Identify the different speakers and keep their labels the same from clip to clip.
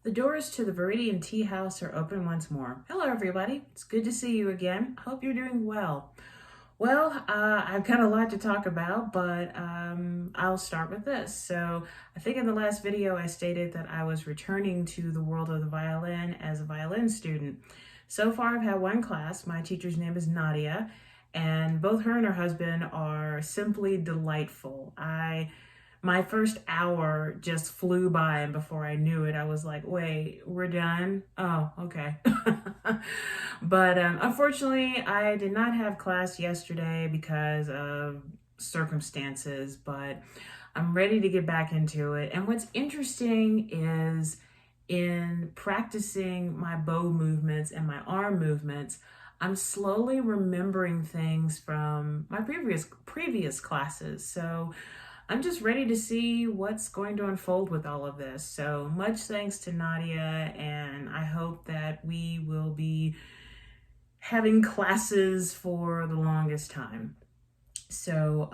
Speaker 1: The doors to the Viridian Tea House are open once more. Hello, everybody. It's good to see you again. Hope you're doing well. Well, I've got a lot to talk about, but I'll start with this. So I think in the last video, I stated that I was returning to the world of the violin as a violin student. So far, I've had one class. My teacher's name is Nadia, and both her and her husband are simply delightful. My first hour just flew by, and before I knew it, I was like, wait, we're done? Oh, okay. But unfortunately, I did not have class yesterday because of circumstances, but I'm ready to get back into it. And what's interesting is in practicing my bow movements and my arm movements, I'm slowly remembering things from my previous classes. So I'm just ready to see what's going to unfold with all of this. So much thanks to Nadia, and I hope that we will be having classes for the longest time. So,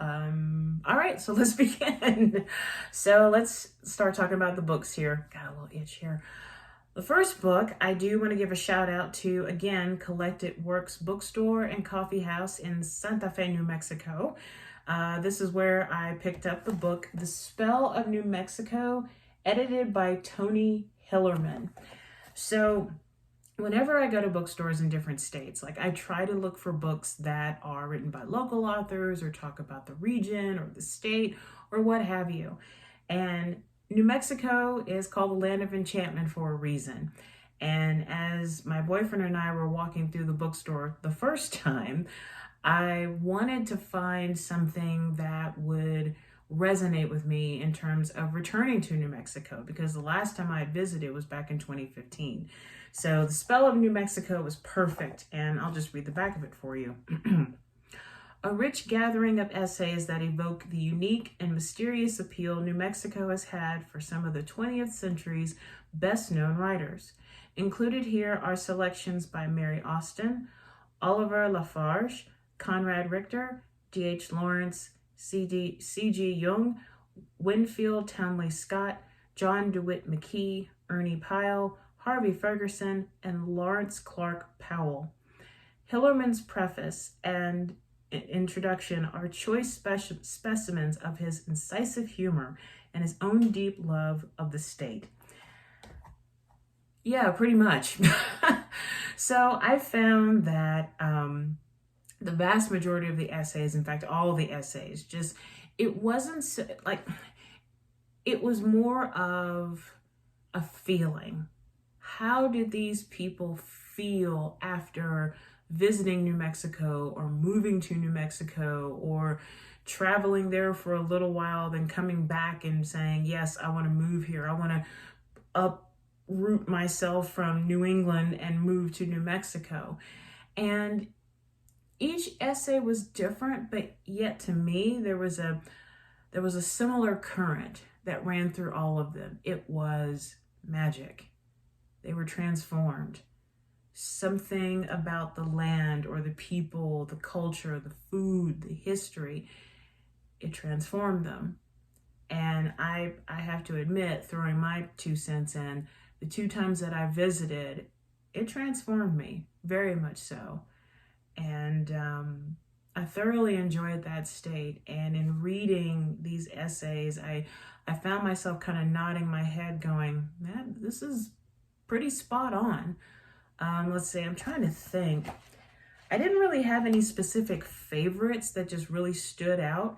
Speaker 1: all right, so let's begin. So let's start talking about the books here. Got a little itch here. The first book, I do want to give a shout out to, again, Collected Works Bookstore and Coffee House in Santa Fe, New Mexico. This is where I picked up the book, The Spell of New Mexico, edited by Tony Hillerman. So whenever I go to bookstores in different states, like I try to look for books that are written by local authors or talk about the region or the state or what have you. And New Mexico is called the Land of Enchantment for a reason. And as my boyfriend and I were walking through the bookstore the first time, I wanted to find something that would resonate with me in terms of returning to New Mexico, because the last time I visited was back in 2015. So The Spell of New Mexico was perfect, and I'll just read the back of it for you. A rich gathering of essays that evoke the unique and mysterious appeal New Mexico has had for some of the 20th century's best-known writers. Included here are selections by Mary Austin, Oliver Lafarge, Conrad Richter, D.H. Lawrence, C.G. Jung, Winfield Townley Scott, John DeWitt McKee, Ernie Pyle, Harvey Ferguson, and Lawrence Clark Powell. Hillerman's preface and introduction are choice specimens of his incisive humor and his own deep love of the state. Yeah, pretty much. So I found that the vast majority of the essays, in fact, all the essays, it wasn't so, like, it was more of a feeling. How did these people feel after visiting New Mexico or moving to New Mexico or traveling there for a little while, then coming back and saying, yes, I want to move here. I want to uproot myself from New England and move to New Mexico. And each essay was different, but yet to me, there was a similar current that ran through all of them. It was magic. They were transformed. Something about the land or the people, the culture, the food, the history, it transformed them. And I have to admit, throwing my 2 cents in, the 2 times that I visited, it transformed me, very much so. And I thoroughly enjoyed that state. And in reading these essays, I found myself kind of nodding my head going, man, this is pretty spot on. Let's see, I'm trying to think. I didn't really have any specific favorites that just really stood out.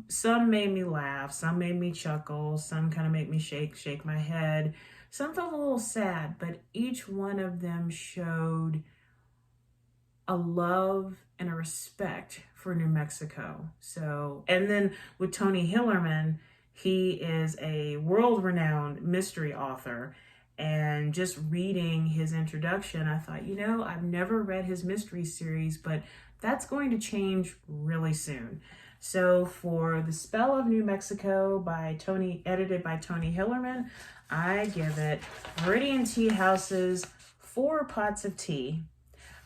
Speaker 1: Some made me laugh, some made me chuckle, some kind of made me shake my head. Some felt a little sad, but each one of them showed a love and a respect for New Mexico. So, and then with Tony Hillerman, he is a world-renowned mystery author. And just reading his introduction, I thought, I've never read his mystery series, but that's going to change really soon. So for The Spell of New Mexico edited by Tony Hillerman, I give it Viridian Tea House's 4 pots of tea.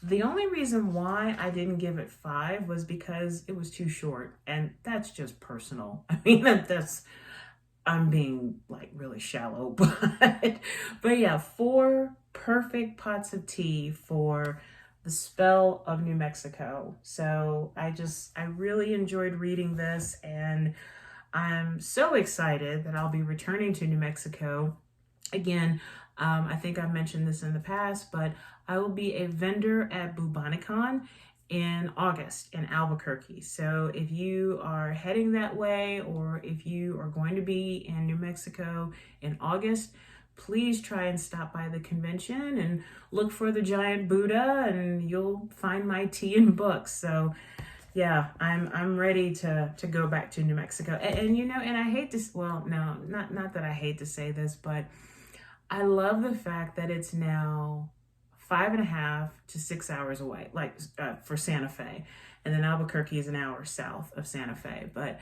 Speaker 1: The only reason why I didn't give it 5 was because it was too short, and that's just personal. I mean, I'm being like really shallow, but yeah, 4 perfect pots of tea for the spell of New Mexico. So I really enjoyed reading this, and I'm so excited that I'll be returning to New Mexico again. I think I've mentioned this in the past, but I will be a vendor at Bubonicon in August in Albuquerque. So if you are heading that way, or if you are going to be in New Mexico in August, please try and stop by the convention and look for the giant Buddha, and you'll find my tea and books. So yeah, I'm ready to go back to New Mexico. And you know, and I hate to, well, no, not that I hate to say this, but I love the fact that it's now 5.5 to 6 hours away, like for Santa Fe. And then Albuquerque is an hour south of Santa Fe. But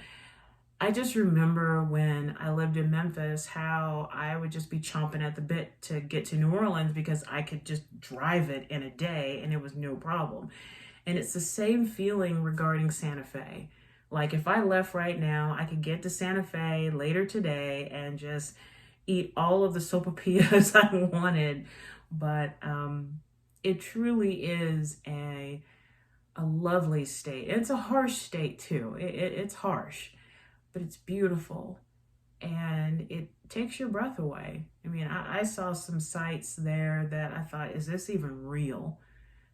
Speaker 1: I just remember when I lived in Memphis, how I would just be chomping at the bit to get to New Orleans because I could just drive it in a day and it was no problem. And it's the same feeling regarding Santa Fe. Like if I left right now, I could get to Santa Fe later today and just eat all of the sopapillas I wanted. But it truly is a lovely state. It's a harsh state too. It's harsh, but it's beautiful, and it takes your breath away. I mean, I saw some sights there that I thought, is this even real?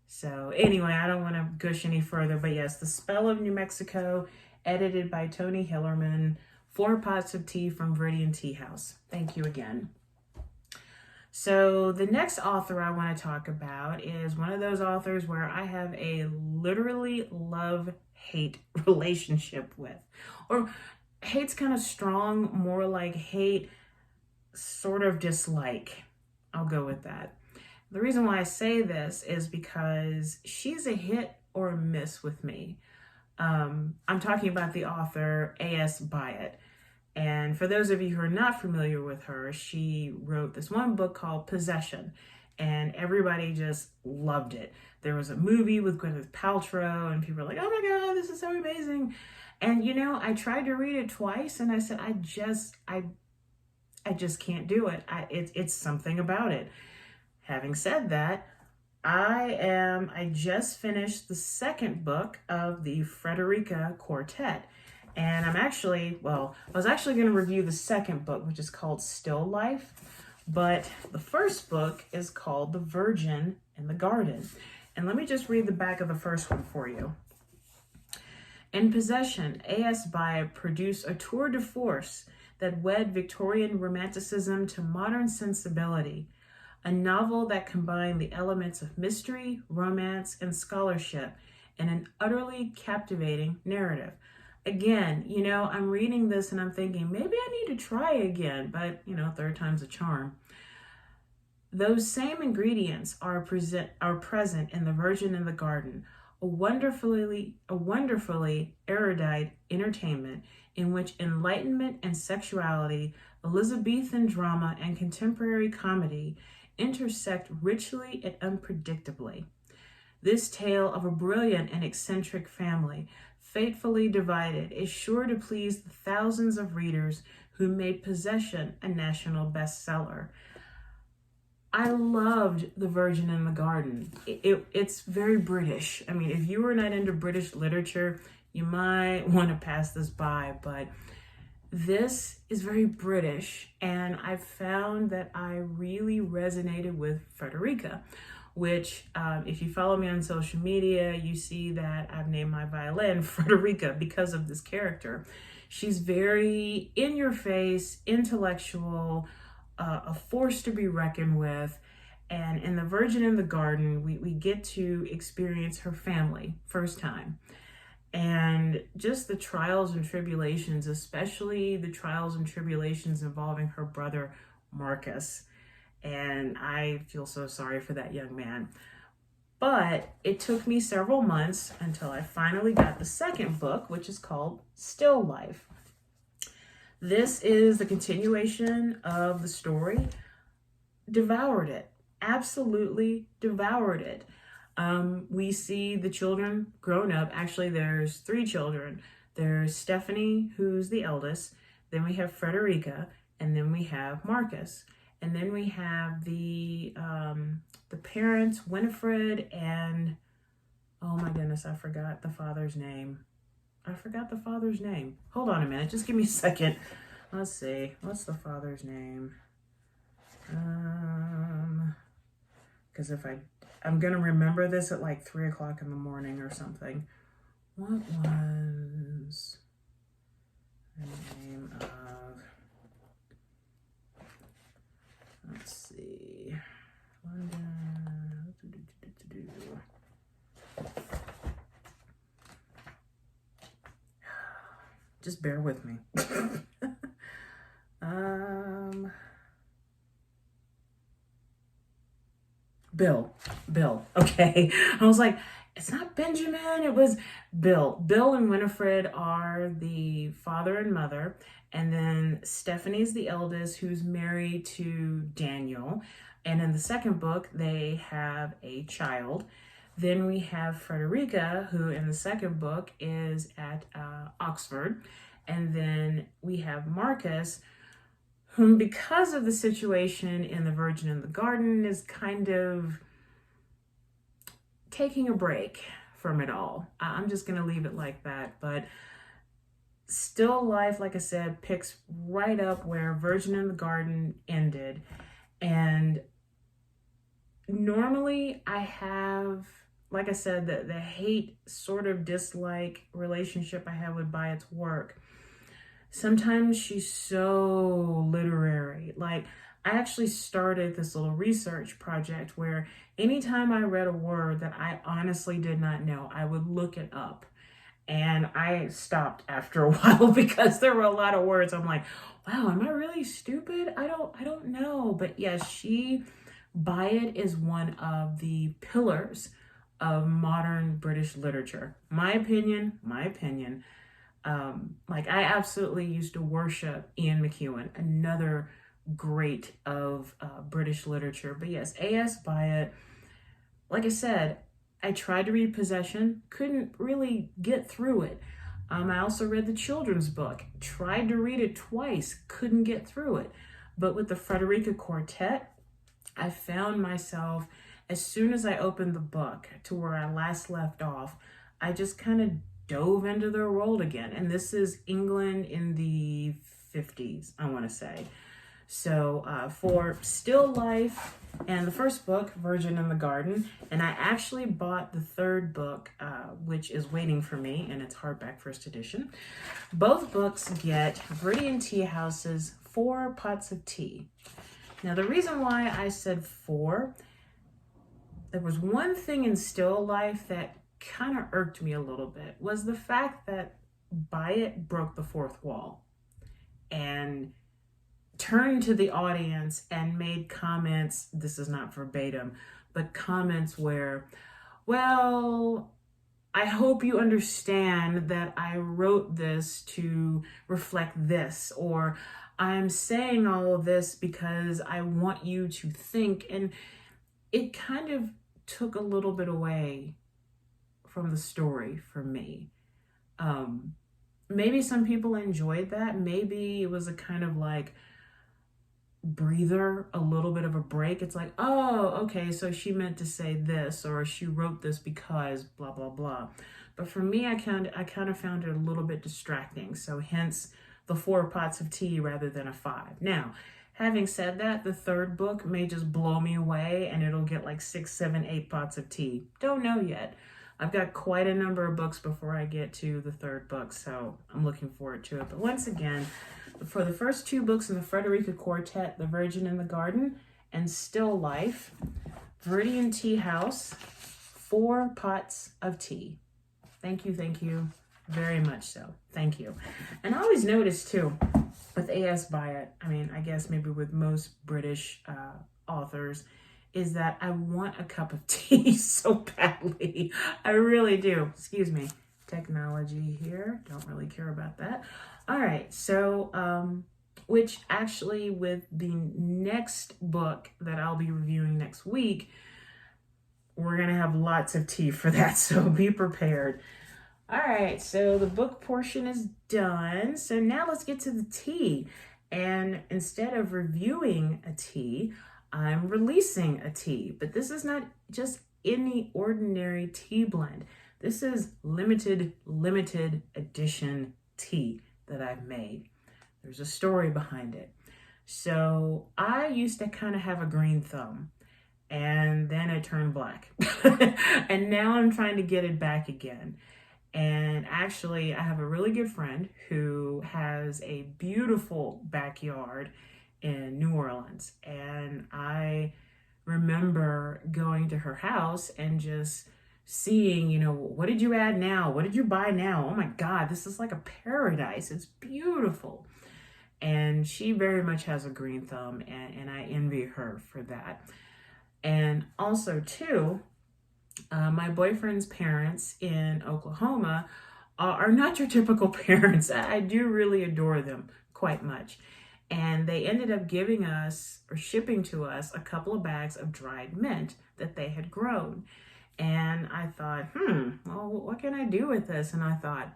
Speaker 1: So anyway, I don't want to gush any further, but yes, The Spell of New Mexico, edited by Tony Hillerman, 4 pots of tea from Viridian Tea House. Thank you again. So the next author I want to talk about is one of those authors where I have a literally love-hate relationship with. Or hate's kind of strong, more like hate, sort of dislike. I'll go with that. The reason why I say this is because she's a hit or a miss with me. I'm talking about the author A.S. Byatt. And for those of you who are not familiar with her, she wrote this one book called Possession, and everybody just loved it. There was a movie with Gwyneth Paltrow, and people were like, oh my God, this is so amazing. And you know, I tried to read it twice, and I said, I just can't do it. It's something about it. Having said that, I just finished the 2nd book of the Frederica Quartet. And I was actually going to review the 2nd book, which is called Still Life. But the 1st book is called The Virgin in the Garden. And let me just read the back of the first one for you. In Possession, A.S. Byatt produced a tour de force that wed Victorian romanticism to modern sensibility. A novel that combined the elements of mystery, romance, and scholarship in an utterly captivating narrative. Again, you know, I'm reading this and I'm thinking, maybe I need to try again, but, you know, 3rd time's a charm. Those same ingredients are present in The Virgin in the Garden, a wonderfully erudite entertainment in which enlightenment and sexuality, Elizabethan drama, and contemporary comedy intersect richly and unpredictably. This tale of a brilliant and eccentric family, fatefully divided, is sure to please the thousands of readers who made Possession a national bestseller. I loved The Virgin in the Garden. It's very British. I mean, if you were not into British literature, you might want to pass this by, but this is very British, and I found that I really resonated with Frederica, which if you follow me on social media, you see that I've named my violin Frederica because of this character. She's very in-your-face, intellectual, a force to be reckoned with. And in The Virgin in the Garden, we get to experience her family first time. And just the trials and tribulations, especially the trials and tribulations involving her brother, Marcus. And I feel so sorry for that young man. But it took me several months until I finally got the 2nd book, which is called Still Life. This is the continuation of the story. Devoured it. Absolutely devoured it. We see the children grown up. Actually, there's 3 children. There's Stephanie, who's the eldest. then we have Frederica, and then we have Marcus. And then we have the parents, Winifred and, oh my goodness, I forgot the father's name. Hold on a minute. Just give me a second. Let's see. What's the father's name? Because I'm going to remember this at like 3 o'clock in the morning or something. What was the name of, let's see, just bear with me. Bill. Okay. I was like, it's not Benjamin, it was Bill. Bill and Winifred are the father and mother. And then Stephanie's the eldest, who's married to Daniel. And in the second book, they have a child. Then we have Frederica, who in the second book is at Oxford. And then we have Marcus, whom, because of the situation in The Virgin in the Garden, is kind of taking a break from it all. I'm just going to leave it like that. But Still Life, like I said, picks right up where Virgin in the Garden ended. And normally I have, like I said, the hate sort of dislike relationship I have with Byatt's work. Sometimes she's so literary. Like, I actually started this little research project where anytime I read a word that I honestly did not know, I would look it up. And I stopped after a while because there were a lot of words. I'm like, wow, am I really stupid? I don't know. But yes, Byatt is one of the pillars of modern British literature. My opinion. Like, I absolutely used to worship Ian McEwan, another great of British literature. But yes, A.S. Byatt, like I said, I tried to read Possession, couldn't really get through it. I also read the children's book, tried to read it twice, couldn't get through it. But with the Frederica Quartet, I found myself, as soon as I opened the book to where I last left off, I just kind of dove into their world again. And this is England in the 50s, I want to say. So for Still Life and the first book, Virgin in the Garden, and I actually bought the third book, which is waiting for me, and it's hardback first edition. Both books get Viridian Tea House's 4 pots of tea. Now, the reason why I said 4, there was one thing in Still Life that kind of irked me a little bit, was the fact that Byatt broke the fourth wall and turned to the audience and made comments, this is not verbatim, but comments where, well, I hope you understand that I wrote this to reflect this, or I'm saying all of this because I want you to think. And it kind of took a little bit away from the story for me. Maybe some people enjoyed that. Maybe it was a kind of like breather, a little bit of a break. It's like, oh, okay, so she meant to say this, or she wrote this because blah, blah, blah. But for me, I kind of found it a little bit distracting. So hence the 4 pots of tea rather than a 5. Now, having said that, the third book may just blow me away and it'll get like 6, 7, 8 pots of tea. Don't know yet. I've got quite a number of books before I get to the third book, so I'm looking forward to it. But once again, for the first 2 books in the Frederica Quartet, The Virgin in the Garden and Still Life, Viridian Tea House, 4 pots of tea. Thank you very much so. Thank you. And I always notice too, with A.S. Byatt, I mean, I guess maybe with most British authors, is that I want a cup of tea so badly. I really do. Excuse me. Technology here. Don't really care about that. All right. So, which actually with the next book that I'll be reviewing next week, we're going to have lots of tea for that. So be prepared. All right, so the book portion is done. So now let's get to the tea. And instead of reviewing a tea, I'm releasing a tea. But this is not just any ordinary tea blend. This is limited edition tea that I've made. There's a story behind it. So I used to kind of have a green thumb, and then it turned black. And now I'm trying to get it back again. And actually, I have a really good friend who has a beautiful backyard in New Orleans. And I remember going to her house and just seeing, what did you add now? What did you buy now? Oh my God, this is like a paradise. It's beautiful. And she very much has a green thumb, and I envy her for that. And also, too, my boyfriend's parents in Oklahoma are not your typical parents. I do really adore them quite much. And they ended up giving us or shipping to us a couple of bags of dried mint that they had grown. And I thought, well, what can I do with this? And I thought,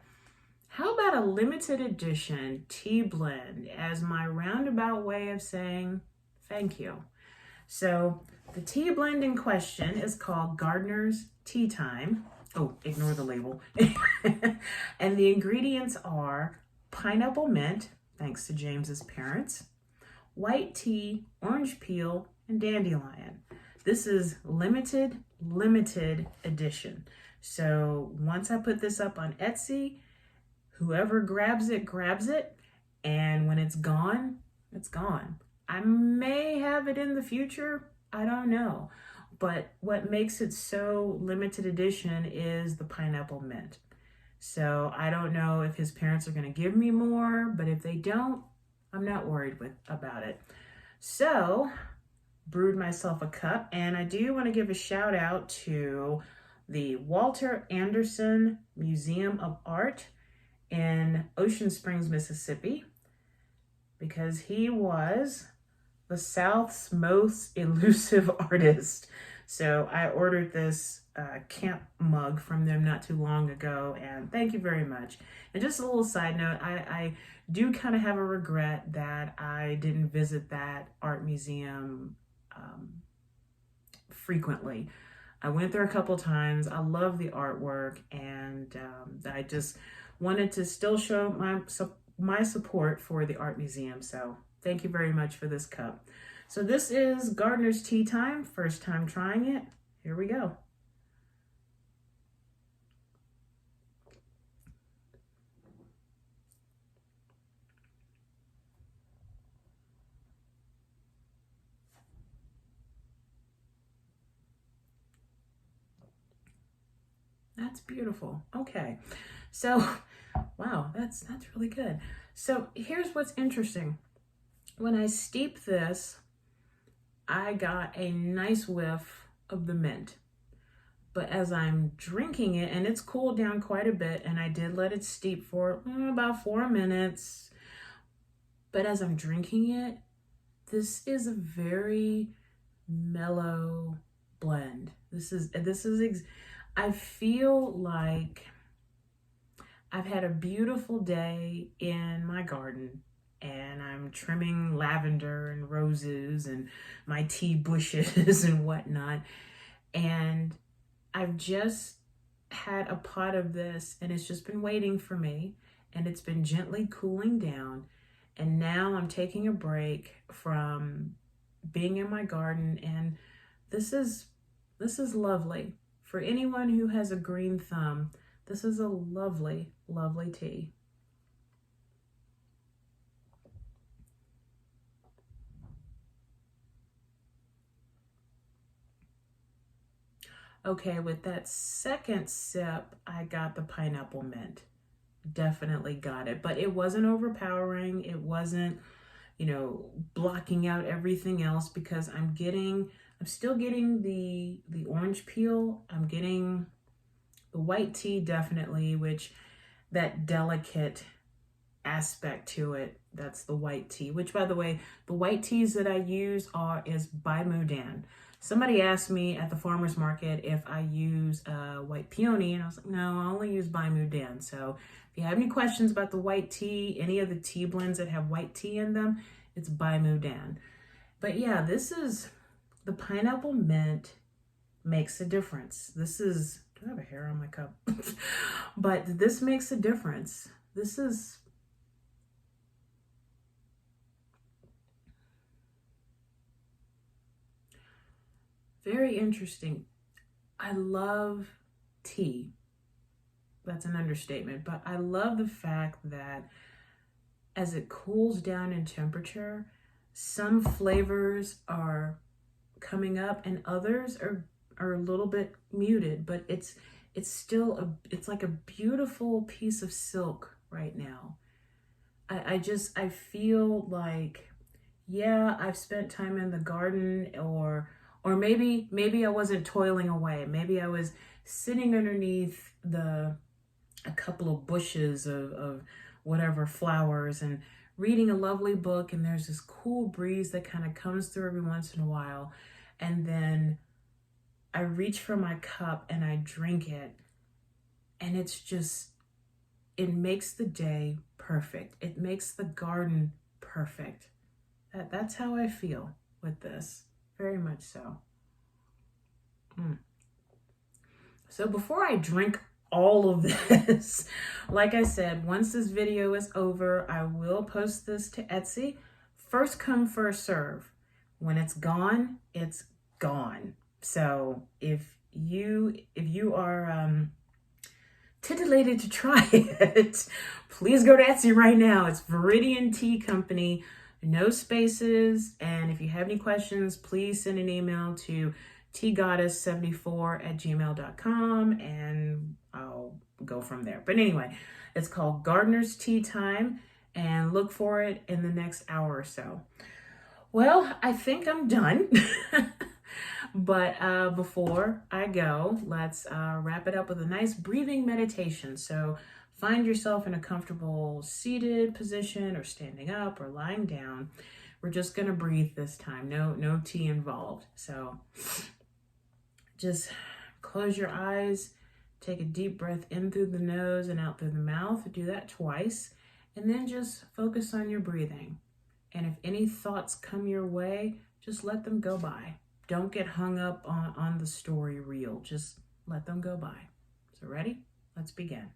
Speaker 1: how about a limited edition tea blend as my roundabout way of saying thank you? So the tea blend in question is called Gardener's Tea Time. Oh, ignore the label. And the ingredients are pineapple mint, thanks to James's parents, white tea, orange peel, and dandelion. This is limited edition. So once I put this up on Etsy, whoever grabs it. And when it's gone, it's gone. I may have it in the future. I don't know. But what makes it so limited edition is the pineapple mint. So I don't know if his parents are going to give me more, but if they don't, I'm not worried about it. So brewed myself a cup, and I do want to give a shout out to the Walter Anderson Museum of Art in Ocean Springs, Mississippi, because he was the South's most elusive artist. So I ordered this camp mug from them not too long ago, and thank you very much. And just a little side note, I do kind of have a regret that I didn't visit that art museum frequently. I went there a couple times. I love the artwork, and I just wanted to still show my support for the art museum. So thank you very much for this cup. So this is Gardener's Tea Time. First time trying it. Here we go. That's beautiful. Okay. So, wow, that's really good. So here's what's interesting. When I steep this, I got a nice whiff of the mint. But as I'm drinking it, and it's cooled down quite a bit, and I did let it steep for about 4 minutes. But as I'm drinking it, this is a very mellow blend. I feel like I've had a beautiful day in my garden, and I'm trimming lavender and roses and my tea bushes and whatnot. And I've just had a pot of this, and it's just been waiting for me, and it's been gently cooling down. And now I'm taking a break from being in my garden, and this is lovely. For anyone who has a green thumb, this is a lovely, lovely tea. Okay, with that second sip, I got the pineapple mint. Definitely got it, but it wasn't overpowering. It wasn't, blocking out everything else, because I'm still getting the orange peel. I'm getting the white tea, definitely, which that delicate aspect to it, that's the white tea, which, by the way, the white teas that I use is by Mudan. Somebody asked me at the farmer's market if I use white peony, and I was like, no, I only use Byatt. So if you have any questions about the white tea, any of the tea blends that have white tea in them, it's Byatt. But yeah, this is the pineapple mint makes a difference. This is, do I have a hair on my cup? But this makes a difference. This is very interesting. I love tea. That's an understatement, but I love the fact that as it cools down in temperature, some flavors are coming up and others are a little bit muted, but it's still it's like a beautiful piece of silk right now. I feel like, yeah, I've spent time in the garden, or maybe I wasn't toiling away. Maybe I was sitting underneath a couple of bushes of whatever flowers and reading a lovely book, and there's this cool breeze that kind of comes through every once in a while, and then I reach for my cup and I drink it, and it makes the day perfect. It makes the garden perfect. That's how I feel with this, very much so. So before I drink all of this, like I said, once this video is over, I will post this to Etsy. First come, first serve. When it's gone, it's gone. So if you are titillated to try it, please go to Etsy right now. It's Viridian Tea Company, no spaces. And if you have any questions, please send an email to teagoddess74@gmail.com and I'll go from there. But anyway, it's called Gardener's Tea Time, and look for it in the next hour or so. Well, I think I'm done. But before I go, let's wrap it up with a nice breathing meditation. So find yourself in a comfortable seated position or standing up or lying down. We're just going to breathe this time. No tea involved. So just close your eyes, take a deep breath in through the nose and out through the mouth. Do that twice, and then just focus on your breathing. And if any thoughts come your way, just let them go by. Don't get hung up on the story reel. Just let them go by. So ready? Let's begin.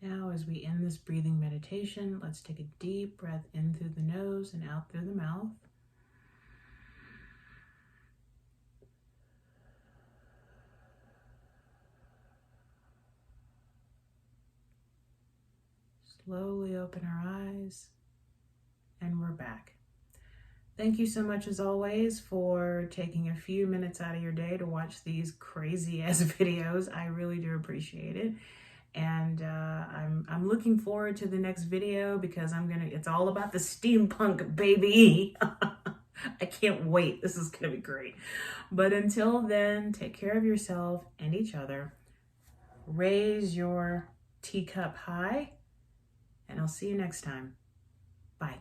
Speaker 1: Now, as we end this breathing meditation, let's take a deep breath in through the nose and out through the mouth. Slowly open our eyes, and we're back. Thank you so much, as always, for taking a few minutes out of your day to watch these crazy ass videos. I really do appreciate it. And I'm looking forward to the next video because it's all about the steampunk, baby. I can't wait. This is gonna be great. But until then, take care of yourself and each other. Raise your teacup high, and I'll see you next time. Bye.